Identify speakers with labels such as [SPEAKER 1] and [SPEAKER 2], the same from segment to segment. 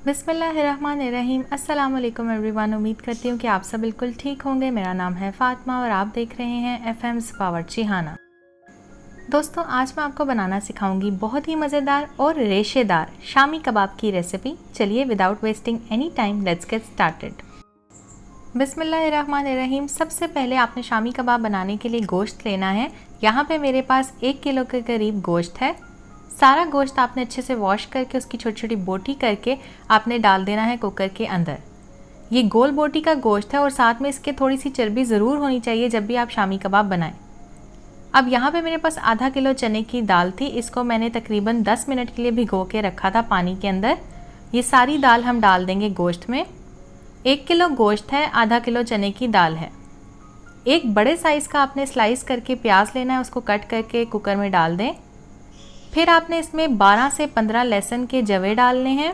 [SPEAKER 1] बिस्मिल्लाहिर्रहमानिर्रहीम। अस्सलाम वालेकुम एवरीवन। उम्मीद करती हूँ कि आप सब बिल्कुल ठीक होंगे। मेरा नाम है फ़ातिमा और आप देख रहे हैं FM's बावर्ची खाना। दोस्तों, आज मैं आपको बनाना सिखाऊंगी बहुत ही मज़ेदार और रेशेदार शामी कबाब की रेसिपी। चलिए without wasting any time let's get started. बिस्मिल्लाहिर्रहमानिर्रहीम। सबसे पहले आपने शामी कबाब बनाने के लिए गोश्त लेना है। यहाँ पे मेरे पास 1 किलो के करीब गोश्त है। सारा गोश्त आपने अच्छे से वॉश करके उसकी छोटी छोटी बोटी करके आपने डाल देना है कुकर के अंदर। ये गोल बोटी का गोश्त है और साथ में इसके थोड़ी सी चर्बी ज़रूर होनी चाहिए जब भी आप शामी कबाब बनाएं। अब यहाँ पे मेरे पास आधा किलो चने की दाल थी। इसको मैंने तकरीबन 10 मिनट के लिए भिगो के रखा था पानी के अंदर। ये सारी दाल हम डाल देंगे गोश्त में। 1 किलो गोश्त है, आधा किलो चने की दाल है। एक बड़े साइज़ का आपने स्लाइस करके प्याज लेना है, उसको कट करके कुकर में डाल दें। फिर आपने इसमें 12 से 15 लहसुन के जवे डालने हैं।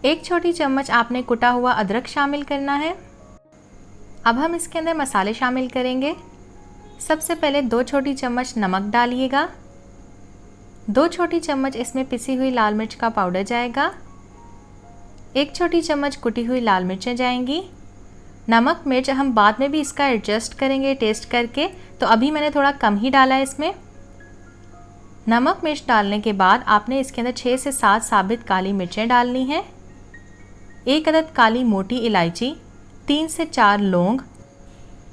[SPEAKER 1] 1 छोटी चम्मच आपने कुटा हुआ अदरक शामिल करना है। अब हम इसके अंदर मसाले शामिल करेंगे। सबसे पहले 2 छोटी चम्मच नमक डालिएगा। 2 छोटी चम्मच इसमें पिसी हुई लाल मिर्च का पाउडर जाएगा। 1 छोटी चम्मच कुटी हुई लाल मिर्चें जाएंगी। नमक मिर्च हम बाद में भी इसका एडजस्ट करेंगे टेस्ट करके, तो अभी मैंने थोड़ा कम ही डाला है इसमें। नमक मिर्च डालने के बाद आपने इसके अंदर 6 से 7 साबित काली मिर्चें डालनी हैं। 1 अदद काली मोटी इलायची, 3 से 4 लौंग,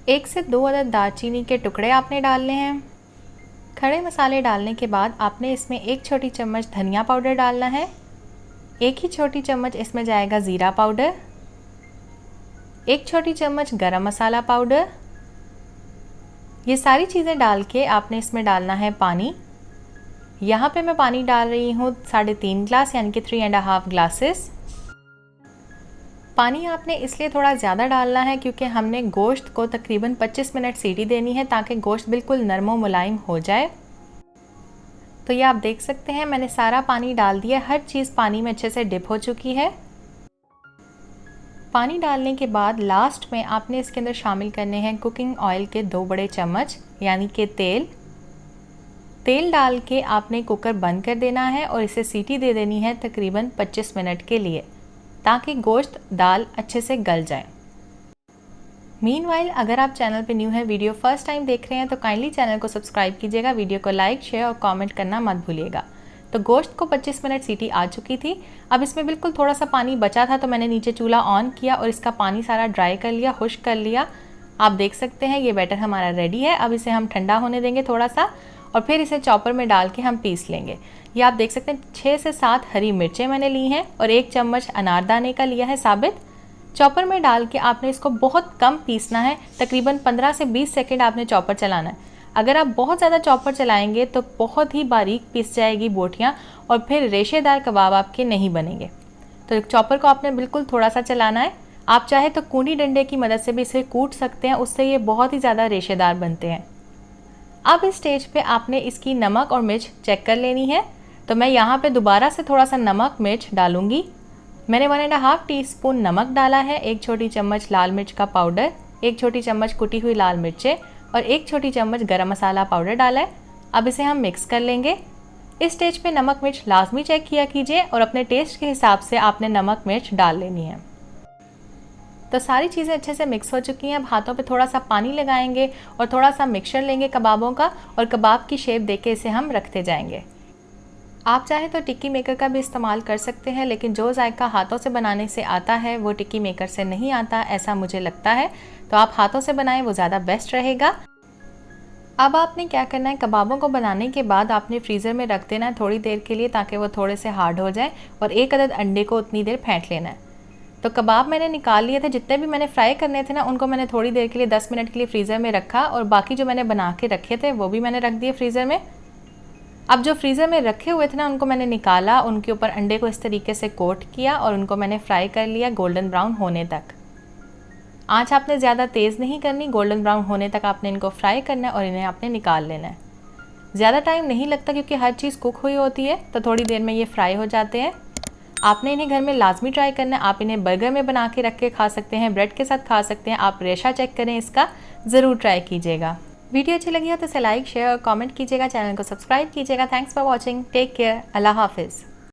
[SPEAKER 1] 1 से 2 अदद दालचीनी के टुकड़े आपने डालने हैं। खड़े मसाले डालने के बाद आपने इसमें 1 छोटी चम्मच धनिया पाउडर डालना है। 1 ही छोटी चम्मच इसमें जाएगा ज़ीरा पाउडर। 1 छोटी चम्मच गरम मसाला पाउडर। ये सारी चीज़ें डाल के आपने इसमें डालना है पानी। यहाँ पे मैं पानी डाल रही हूँ 3.5 ग्लास, यानी कि 3.5 ग्लासेस। पानी आपने इसलिए थोड़ा ज़्यादा डालना है क्योंकि हमने गोश्त को तकरीबन 25 मिनट सीटी देनी है ताकि गोश्त बिल्कुल नरम और मुलायम हो जाए। तो ये आप देख सकते हैं मैंने सारा पानी डाल दिया। हर चीज़ पानी में अच्छे से डिप हो चुकी है। पानी डालने के बाद लास्ट में आपने इसके अंदर शामिल करने हैं कुकिंग ऑयल के 2 बड़े चम्मच, यानी कि तेल डाल के आपने कुकर बंद कर देना है और इसे सीटी दे देनी है तकरीबन 25 मिनट के लिए, ताकि गोश्त दाल अच्छे से गल जाए। मीनवाइल अगर आप चैनल पे न्यू है, वीडियो फर्स्ट टाइम देख रहे हैं, तो काइंडली चैनल को सब्सक्राइब कीजिएगा, वीडियो को लाइक शेयर और कमेंट करना मत भूलिएगा। तो गोश्त को 25 मिनट सीटी आ चुकी थी। अब इसमें बिल्कुल थोड़ा सा पानी बचा था, तो मैंने नीचे चूल्हा ऑन किया और इसका पानी सारा ड्राई कर लिया, खुश्क कर लिया। आप देख सकते हैं ये बैटर हमारा रेडी है। अब इसे हम ठंडा होने देंगे थोड़ा सा और फिर इसे चॉपर में डाल के हम पीस लेंगे। ये आप देख सकते हैं 6 से 7 हरी मिर्चें मैंने ली हैं और 1 चम्मच अनारदाने का लिया है साबित। चॉपर में डाल के आपने इसको बहुत कम पीसना है, तकरीबन 15 से 20 सेकंड आपने चॉपर चलाना है। अगर आप बहुत ज़्यादा चॉपर चलाएंगे तो बहुत ही बारीक पीस जाएगी बोटियाँ और फिर रेशेदार कबाब आपके नहीं बनेंगे। तो चॉपर को आपने बिल्कुल थोड़ा सा चलाना है। आप चाहे तो कूंडी डंडे की मदद से भी इसे कूट सकते हैं, उससे ये बहुत ही ज़्यादा रेशेदार बनते हैं। अब इस स्टेज पे आपने इसकी नमक और मिर्च चेक कर लेनी है। तो मैं यहाँ पे दोबारा से थोड़ा सा नमक मिर्च डालूंगी। मैंने 1.5 टीस्पून नमक डाला है, 1 छोटी चम्मच लाल मिर्च का पाउडर, 1 छोटी चम्मच कुटी हुई लाल मिर्चें और 1 छोटी चम्मच गरम मसाला पाउडर डाला है। अब इसे हम मिक्स कर लेंगे। इस स्टेज पे नमक मिर्च लाजमी चेक किया कीजिए और अपने टेस्ट के हिसाब से आपने नमक मिर्च डाल लेनी है। तो सारी चीज़ें अच्छे से मिक्स हो चुकी हैं। अब हाथों पे थोड़ा सा पानी लगाएंगे और थोड़ा सा मिक्सचर लेंगे कबाबों का और कबाब की शेप देके इसे हम रखते जाएंगे। आप चाहे तो टिक्की मेकर का भी इस्तेमाल कर सकते हैं, लेकिन जो जायका हाथों से बनाने से आता है वो टिक्की मेकर से नहीं आता, ऐसा मुझे लगता है। तो आप हाथों से बनाएं, वो ज़्यादा बेस्ट रहेगा। अब आपने क्या करना है, कबाबों को बनाने के बाद आपने फ्रीज़र में रख देना है थोड़ी देर के लिए, ताकि वो थोड़े से हार्ड हो जाए, और 1 अदद अंडे को उतनी देर फेंट लेना है। तो कबाब मैंने निकाल लिए थे, जितने भी मैंने फ्राई करने थे ना, उनको मैंने थोड़ी देर के लिए 10 मिनट के लिए फ्रीज़र में रखा और बाकी जो मैंने बना के रखे थे वो भी मैंने रख दिए फ्रीज़र में। अब जो फ्रीज़र में रखे हुए थे ना, उनको मैंने निकाला, उनके ऊपर अंडे को इस तरीके से कोट किया और उनको मैंने फ्राई कर लिया गोल्डन ब्राउन होने तक। आँच आपने ज़्यादा तेज़ नहीं करनी, गोल्डन ब्राउन होने तक आपने इनको फ्राई करना है और इन्हें आपने निकाल लेना है। ज़्यादा टाइम नहीं लगता क्योंकि हर चीज़ कुक हुई होती है, तो थोड़ी देर में ये फ्राई हो जाते हैं। आपने इन्हें घर में लाजमी ट्राई करना है। आप इन्हें बर्गर में बना के रख के खा सकते हैं, ब्रेड के साथ खा सकते हैं। आप रेशा चेक करें इसका, ज़रूर ट्राई कीजिएगा। वीडियो अच्छी लगी हो तो इसे लाइक शेयर और कमेंट कीजिएगा, चैनल को सब्सक्राइब कीजिएगा। Thanks for watching, take care, अल्लाह हाफिज़।